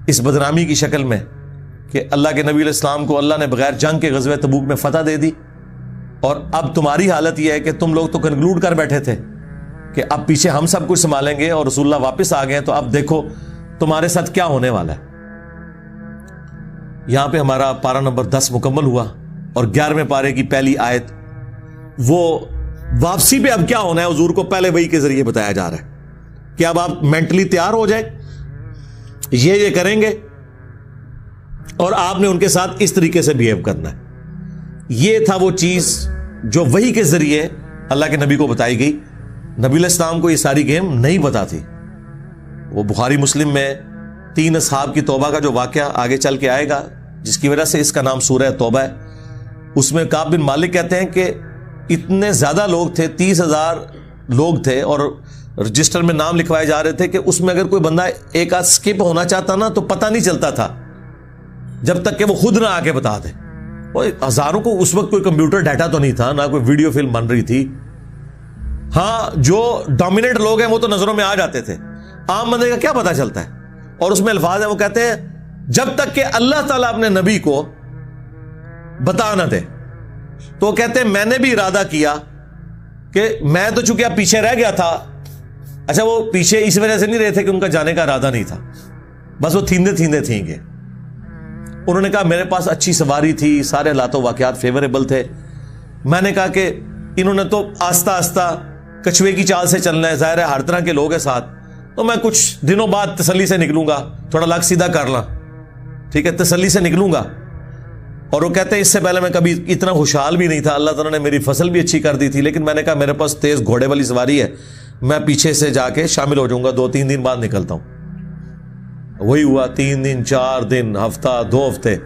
اس بدنامی کی شکل میں کہ اللہ کے نبی علیہ السلام کو اللہ نے بغیر جنگ کے غزوہ تبوک میں فتح دے دی، اور اب تمہاری حالت یہ ہے کہ تم لوگ تو کنکلوڈ کر بیٹھے تھے کہ اب پیچھے ہم سب کچھ سنبھالیں گے اور رسول اللہ واپس آ گئے، تو اب دیکھو تمہارے ساتھ کیا ہونے والا ہے۔ یہاں پہ ہمارا پارہ نمبر 10 مکمل ہوا، اور 11ویں پارے کی پہلی آیت وہ واپسی پہ اب کیا ہونا ہے حضور کو پہلے وحی کے ذریعے بتایا جا رہا ہے کہ اب آپ مینٹلی تیار ہو جائیں، یہ کریں گے اور آپ نے ان کے ساتھ اس طریقے سے بہیو کرنا ہے. یہ تھا وہ چیز جو وحی کے ذریعے اللہ کے نبی کو بتائی گئی. نبی علیہ السلام کو یہ ساری گیم نہیں پتا تھی. وہ بخاری مسلم میں 3 اصحاب کی توبہ کا جو واقعہ آگے چل کے آئے گا، جس کی وجہ سے اس کا نام سورہ توبہ ہے، اس میں کعب بن مالک کہتے ہیں کہ اتنے زیادہ لوگ تھے، 30,000 لوگ تھے، اور رجسٹر میں نام لکھوائے جا رہے تھے کہ اس میں اگر کوئی بندہ ایک آدھ سکپ ہونا چاہتا نا تو پتہ نہیں چلتا تھا جب تک کہ وہ خود نہ آ کے بتا دے. وہ ہزاروں کو اس وقت کوئی کمپیوٹر ڈیٹا تو نہیں تھا، نہ کوئی ویڈیو فلم بن رہی تھی. ہاں جو ڈومیننٹ لوگ ہیں وہ تو نظروں میں آ جاتے تھے، عام بندے کا کیا پتا چلتا ہے. اور اس میں الفاظ ہیں، وہ کہتے ہیں جب تک کہ اللہ تعالیٰ اپنے نبی کو بتا نہ دے. تو وہ کہتے ہیں میں نے بھی ارادہ کیا کہ میں تو چونکہ اب پیچھے رہ گیا تھا. اچھا وہ پیچھے اس وجہ سے نہیں رہے تھے کہ ان کا جانے کا ارادہ نہیں تھا، بس وہ تھیندے تھیں گے. انہوں نے کہا میرے پاس اچھی سواری تھی، سارے حالات و واقعات فیوریبل تھے. میں نے کہا کہ انہوں نے تو آہستہ آہستہ کچھوے کی چال سے چلنا ہے، ظاہر ہے ہر طرح کے لوگ ہیں ساتھ، تو میں کچھ دنوں بعد تسلی سے نکلوں گا، تھوڑا لاکھ سیدھا کر لاں، ٹھیک ہے، تسلی سے نکلوں گا. اور وہ کہتے ہیں اس سے پہلے میں کبھی اتنا خوشحال بھی نہیں تھا، اللہ تعالیٰ نے میری فصل بھی اچھی کر دی تھی، لیکن میں نے کہا میرے پاس تیز گھوڑے والی سواری ہے، میں پیچھے سے جا کے شامل ہو جاؤں گا، 2-3 دن بعد نکلتا ہوں. وہی ہوا، 3 دن 4 دن، ہفتہ 2 ہفتے.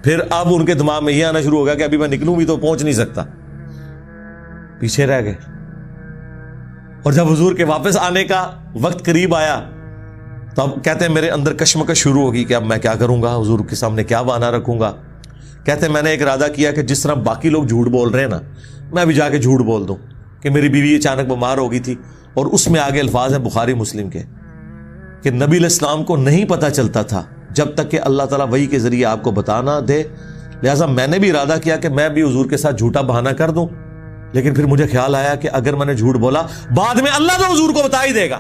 پھر اب ان کے دماغ میں یہ آنا شروع ہو گیا کہ ابھی میں نکلوں بھی تو پہنچ نہیں سکتا، پیچھے رہ گئے. اور جب حضور کے واپس آنے کا وقت قریب آیا تو اب کہتے ہیں میرے اندر کشمکش شروع ہوگی کہ اب میں کیا کروں گا، حضور کے سامنے کیا بہانہ رکھوں گا. کہتے ہیں میں نے ایک ارادہ کیا کہ جس طرح باقی لوگ جھوٹ بول رہے ہیں نا، میں بھی جا کے جھوٹ بول دوں کہ میری بیوی اچانک بیمار ہو گئی تھی. اور اس میں آگے الفاظ ہیں بخاری مسلم کے کہ نبی علیہ السلام کو نہیں پتا چلتا تھا جب تک کہ اللہ تعالیٰ وحی کے ذریعے آپ کو بتانا دے. لہٰذا میں نے بھی ارادہ کیا کہ میں بھی حضور کے ساتھ جھوٹا بہانہ کر دوں، لیکن پھر مجھے خیال آیا کہ اگر میں نے جھوٹ بولا بعد میں اللہ تو حضور کو بتا ہی دے گا.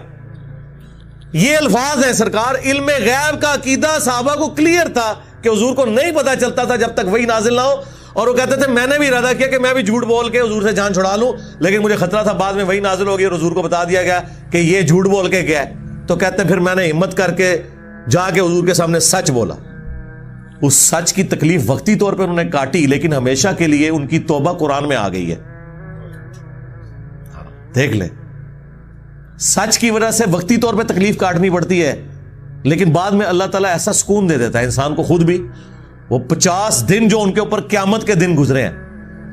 یہ الفاظ ہیں سرکار. علم غیب کا عقیدہ صحابہ کو کلیئر تھا کہ حضور کو نہیں پتا چلتا تھا جب تک وحی نازل نہ ہو. اور وہ کہتے تھے میں نے بھی ارادہ کیا کہ میں بھی جھوٹ بول کے حضور سے جان چھڑا لوں، لیکن مجھے خطرہ تھا بعد میں وحی نازل ہو گئی اور حضور کو بتا دیا گیا کہ یہ جھوٹ بول کے گیا ہے. تو کہتے ہیں پھر میں نے ہمت کر کے جا کے حضور کے سامنے سچ بولا. اس سچ کی تکلیف وقتی طور پہ انہوں نے کاٹی، لیکن ہمیشہ کے لیے ان کی توبہ قرآن میں آ گئی ہے. دیکھ لیں، سچ کی وجہ سے وقتی طور پہ تکلیف کاٹنی پڑتی ہے، لیکن بعد میں اللہ تعالیٰ ایسا سکون دے دیتا ہے انسان کو خود بھی. وہ 50 دن جو ان کے اوپر قیامت کے دن گزرے ہیں،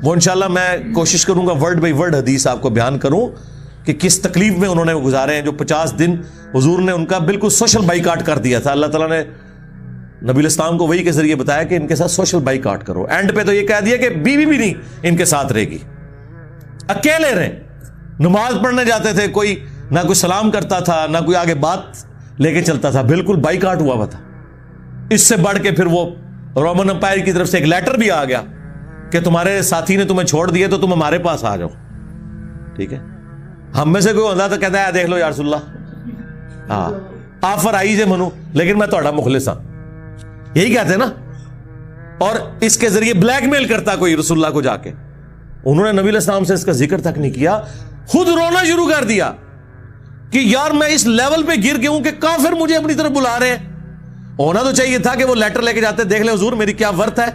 وہ انشاءاللہ میں کوشش کروں گا ورڈ بائی ورڈ حدیث آپ کو بیان کروں کہ کس تکلیف میں انہوں نے گزارے ہیں. جو 50 دن حضور نے ان کا بالکل سوشل بائیکاٹ کر دیا تھا. اللہ تعالیٰ نے نبی علیہ السلام کو وحی کے ذریعے بتایا کہ ان کے ساتھ سوشل بائیکاٹ کرو. اینڈ پہ تو یہ کہہ دیا کہ بیوی بھی نہیں ان کے ساتھ رہے گی، اکیلے رہیں. نماز پڑھنے جاتے تھے، کوئی نہ کوئی سلام کرتا تھا، نہ کوئی آگے بات لے کے چلتا تھا، بالکل بائیکاٹ ہوا تھا. اس سے بڑھ کے پھر وہ رومن امپائر کی طرف سے ایک لیٹر بھی آ گیا کہ تمہارے ساتھی نے تمہیں چھوڑ دیا تو تم ہمارے پاس آ جاؤ. ٹھیک ہے، ہم میں سے کوئی ہوتا تو کہتا ہے دیکھ لو یا رسول اللہ، ہاں آفر آئی جے منو، لیکن میں تہاڈا مخلص ہاں، یہی کہتے ہیں نا. اور اس کے ذریعے بلیک میل کرتا کوئی رسول اللہ کو جا کے. انہوں نے نبی علیہ السلام سے اس کا ذکر تک نہیں کیا، خود رونا شروع کر دیا کہ یار میں اس لیول پہ گر گیا ہوں کہ کافر مجھے اپنی طرف بلا رہے ہیں. ہونا تو چاہیے تھا کہ وہ لیٹر لے کے جاتے، دیکھ لیں حضور میری کیا ورت ہے،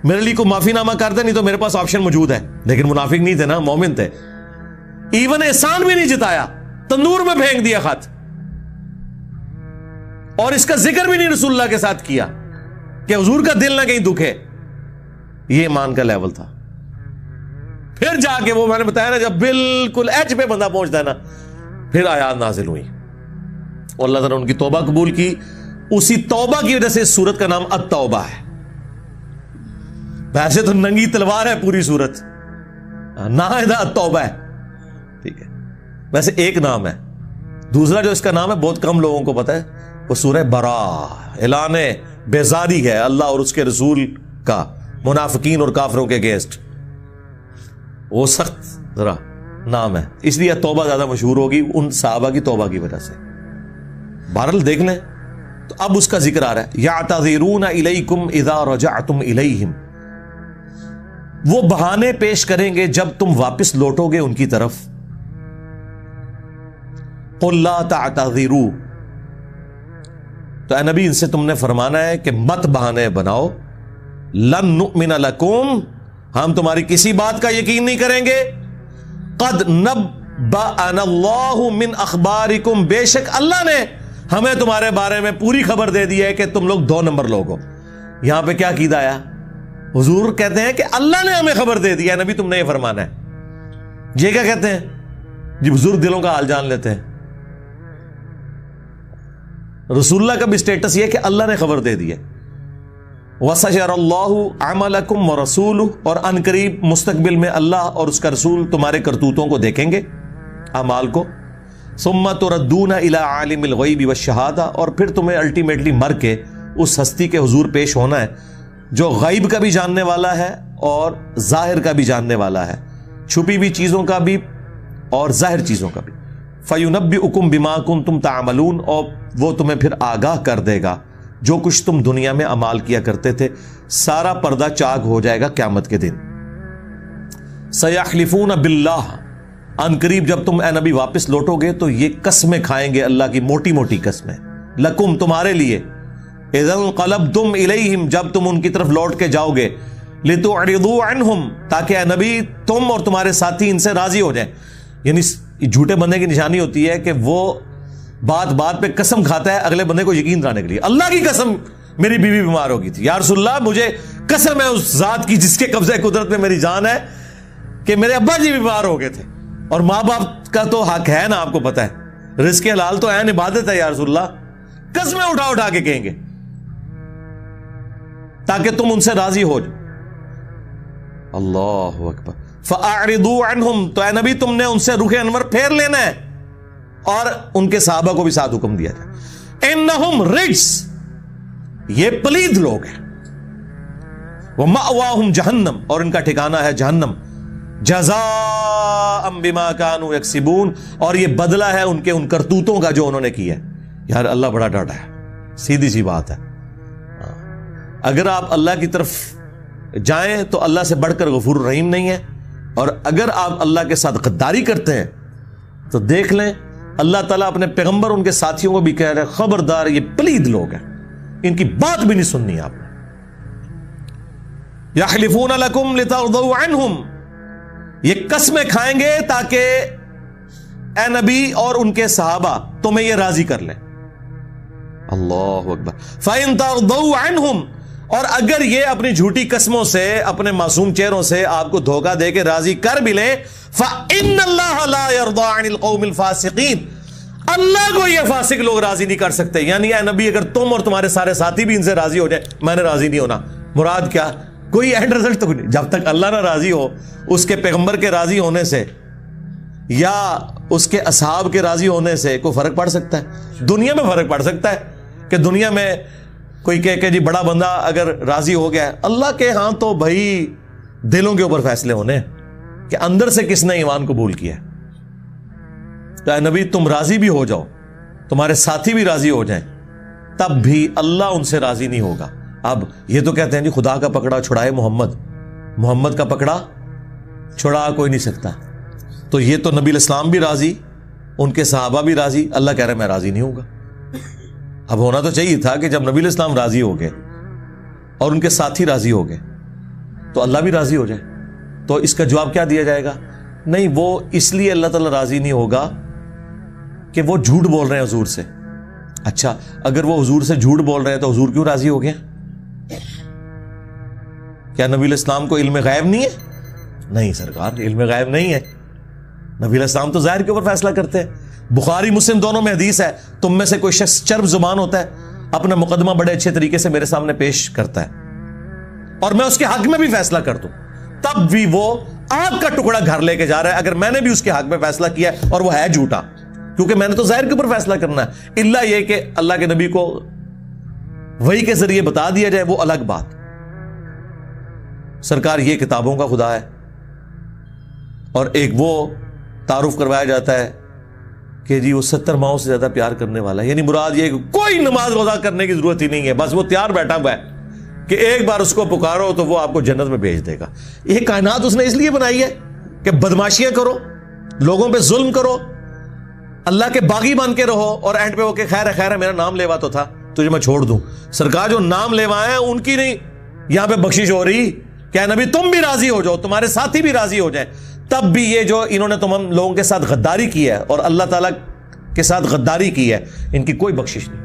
میرے لیے کوئی معافی نامہ کر دے، نہیں تو میرے پاس آپشن موجود ہے. لیکن منافق نہیں تھے نا، مومن تھے. ایون احسان بھی نہیں جتایا، تندور میں پھینک دیا خط، اور اس کا ذکر بھی نہیں رسول اللہ کے ساتھ کیا کہ حضور کا دل نہ کہیں دکھے. یہ ایمان کا لیول تھا. پھر جا کے وہ میں نے بتایا نا، جب بالکل ایج پہ بندہ پہنچتا ہے نا، پھر آیات نازل ہوئی اور اللہ تعالیٰ نے ان کی توبہ قبول کی. اسی توبہ کی وجہ سے اس سورت کا نام التوبہ ہے. ویسے تو ننگی تلوار ہے پوری سورت، ناہدہ التوبہ ہے. ٹھیک ہے، ویسے ایک نام ہے. دوسرا جو اس کا نام ہے بہت کم لوگوں کو پتا ہے، وہ سورہ برا، اعلان بیزاری ہے اللہ اور اس کے رسول کا منافقین اور کافروں کے اگینسٹ. وہ سخت ذرا نام ہے، اس لیے توبہ زیادہ مشہور ہوگی ان صحابہ کی توبہ کی وجہ سے. بہرحال دیکھ لیں تو اب اس کا ذکر آ رہا ہے، یعتذرون الیکم اذا رجعتم الیہم، وہ بہانے پیش کریں گے جب تم واپس لوٹو گے ان کی طرف. قل لا تعتذروا، تو اے نبی ان سے تم نے فرمانا ہے کہ مت بہانے بناؤ، لن نؤمن لکم، ہم تمہاری کسی بات کا یقین نہیں کریں گے، قد نبأنا اللہ من اخبارکم، بے شک اللہ نے ہمیں تمہارے بارے میں پوری خبر دے دی ہے کہ تم لوگ 2 نمبر لوگ ہو۔ یہاں پہ کیا عقیدہ آیا؟ حضور کہتے ہیں کہ اللہ نے ہمیں خبر دے دی ہے، نبی تم نے یہ فرمانا ہے۔ یہ کیا کہتے ہیں جی؟ بزرگ دلوں کا حال جان لیتے ہیں۔ رسول اللہ کا بھی اسٹیٹس یہ کہ اللہ نے خبر دے دی ہے۔ وَسَيَرَى اللَّهُ عَمَلَكُمْ وَرَسُولُهُ، اور ان قریب مستقبل میں اللہ اور اس کا رسول تمہارے کرتوتوں کو دیکھیں گے، اعمال کو۔ ثُمَّ تُرَدُّونَ إِلَىٰ عَالِمِ الْغَيْبِ وَالشَّهَادَةِ، اور پھر تمہیں الٹیمیٹلی مر کے اس ہستی کے حضور پیش ہونا ہے جو غیب کا بھی جاننے والا ہے اور ظاہر کا بھی جاننے والا ہے، چھپی ہوئی چیزوں کا بھی اور ظاہر چیزوں کا بھی۔ فَيُنَبِّئُكُم بِمَا كُنتُمْ تَعْمَلُونَ، اور وہ تمہیں پھر آگاہ کر دے گا جو کچھ تم دنیا میں اعمال کیا کرتے تھے، سارا پردہ چاک ہو جائے گا قیامت کے دن۔ سَيَحْلِفُونَ بِاللَّهِ، ان قریب جب تم اے نبی واپس لوٹو گے تو یہ قسمیں کھائیں گے، اللہ کی موٹی موٹی قسمیں، لکم تمہارے لیے، اذا انقلبتم الیہم، جب تم ان کی طرف لوٹ کے جاؤ گے، لتعرضوا عنہم، تاکہ اے نبی تم اور تمہارے ساتھی ان سے راضی ہو جائیں۔ یعنی جھوٹے بندے کی نشانی ہوتی ہے کہ وہ بات بات پہ قسم کھاتا ہے اگلے بندے کو یقین دلانے کے لیے۔ اللہ کی قسم میری بیوی بیمار ہو گئی تھی، یا رسول اللہ مجھے قسم ہے اس ذات کی جس کے قبضہ قدرت میں میری جان ہے کہ میرے ابا جی بیمار ہو گئے تھے، اور ماں باپ کا تو حق ہے نا، آپ کو پتا ہے رزق حلال تو عین عبادت ہے، یا رسول اللہ قسمیں اٹھا اٹھا کے کہیں گے تاکہ تم ان سے راضی ہو جاؤ۔ اللہ اکبر۔ فَأَعْرِضُوا عَنْهُمْ، تو اے نبی تم نے ان سے رخ انور پھیر لینا ہے، اور ان کے صحابہ کو بھی ساتھ حکم دیا جائے۔ اِنَّهُمْ رِجْسٌ، یہ پلید لوگ ہیں، وَمَأْوَاهُمْ جَهَنَّمْ، اور ان کا ٹھکانہ ہے جہنم، جَزَاءً بِمَا كَانُوا يَكْسِبُونَ، اور یہ بدلہ ہے ان کے ان کرتوتوں کا جو انہوں نے کیا ہے۔ یار اللہ بڑا ڈاٹا ہے، سیدھی سی بات ہے۔ اگر آپ اللہ کی طرف جائیں تو اللہ سے بڑھ کر غفور الرحیم نہیں ہے، اور اگر آپ اللہ کے ساتھ غداری کرتے ہیں تو دیکھ لیں اللہ تعالیٰ اپنے پیغمبر ان کے ساتھیوں کو بھی کہہ رہے ہیں خبردار یہ پلید لوگ ہیں، ان کی بات بھی نہیں سننی آپ نے۔ یحلفون لکم لترضوا عنہم، یہ قسمیں کھائیں گے تاکہ اے نبی اور ان کے صحابہ تمہیں یہ راضی کر لیں۔ اللہ اکبر۔ فَإِن تَرْضَوْا عَنْهُمْ، اور اگر یہ اپنی جھوٹی قسموں سے اپنے معصوم چہروں سے آپ کو دھوکہ دے کے راضی کر بھی لیں، فَإِنَّ اللَّهَ لَا يَرْضَىٰ عَنِ الْقَوْمِ الْفَاسِقِينَ، اللہ کو یہ فاسق لوگ راضی نہیں کر سکتے۔ یعنی اے نبی اگر تم اور تمہارے سارے ساتھی بھی ان سے راضی ہو جائیں، میں نے راضی نہیں ہونا، مراد کیا؟ کوئی اینڈ رزلٹ تو نہیں، جب تک اللہ نہ راضی ہو اس کے پیغمبر کے راضی ہونے سے یا اس کے اصحاب کے راضی ہونے سے کوئی فرق پڑ سکتا ہے؟ دنیا میں فرق پڑ سکتا ہے کہ دنیا میں کوئی کہے کہ جی بڑا بندہ اگر راضی ہو گیا ہے، اللہ کے ہاں تو بھائی دلوں کے اوپر فیصلے ہونے ہیں کہ اندر سے کس نے ایمان قبول کیا ہے۔ تو اے نبی تم راضی بھی ہو جاؤ، تمہارے ساتھی بھی راضی ہو جائیں، تب بھی اللہ ان سے راضی نہیں ہوگا۔ اب یہ تو کہتے ہیں جی خدا کا پکڑا چھڑائے محمد، محمد کا پکڑا چھڑا کوئی نہیں سکتا، تو یہ تو نبی الاسلام بھی راضی، ان کے صحابہ بھی راضی، اللہ کہہ رہے میں راضی نہیں ہوں گا۔ اب ہونا تو چاہیے تھا کہ جب نبی الاسلام راضی ہو گئے اور ان کے ساتھی راضی ہو گئے تو اللہ بھی راضی ہو جائے۔ تو اس کا جواب کیا دیا جائے گا؟ نہیں، وہ اس لیے اللہ تعالیٰ راضی نہیں ہوگا کہ وہ جھوٹ بول رہے ہیں حضور سے۔ اچھا اگر وہ حضور سے جھوٹ بول رہے ہیں تو حضور کیوں راضی ہو گئے؟ کیا نبی الاسلام کو علم غیب نہیں ہے؟ نہیں سرکار، علم غیب نہیں ہے، نبی الاسلام تو ظاہر کے اوپر فیصلہ کرتے ہیں۔ بخاری مسلم دونوں میں حدیث ہے، تم میں سے کوئی شخص چرب زبان ہوتا ہے، اپنا مقدمہ بڑے اچھے طریقے سے میرے سامنے پیش کرتا ہے اور میں اس کے حق میں بھی فیصلہ کر دوں، تب بھی وہ آگ کا ٹکڑا گھر لے کے جا رہا ہے اگر میں نے بھی اس کے حق میں فیصلہ کیا ہے اور وہ ہے جھوٹا، کیونکہ میں نے تو ظاہر کے اوپر فیصلہ کرنا ہے، الا یہ کہ اللہ کے نبی کو وحی کے ذریعے بتا دیا جائے وہ الگ بات۔ سرکار یہ کتابوں کا خدا ہے، اور ایک وہ تعارف کروایا جاتا ہے کہ جی وہ 70 ماہوں سے زیادہ پیار کرنے والا ہے، یعنی مراد یہ کہ کوئی نماز روزہ کرنے کی ضرورت ہی نہیں ہے، بس وہ تیار بیٹھا ہوا ہے کہ ایک بار اس کو پکارو تو وہ آپ کو جنت میں بھیج دے گا۔ یہ کائنات اس نے اس لیے بنائی ہے کہ بدماشیاں کرو، لوگوں پہ ظلم کرو، اللہ کے باغی بن کے رہو، اور اینڈ پہ وہ کہ خیر ہے خیر ہے میرا نام لیوا تو تھا، تجھے میں چھوڑ دوں. سرکار جو نام لیوائے ہیں ان کی نہیں یہاں پہ بخشش ہو رہی. کیا نبی تم بھی راضی ہو جاؤ, تمہارے ساتھی بھی راضی ہو جائیں. تب بھی یہ جو انہوں نے تم لوگوں کے ساتھ غداری کی ہے اور اللہ تعالیٰ کے ساتھ غداری کی ہے, ان کی کوئی بخشش نہیں.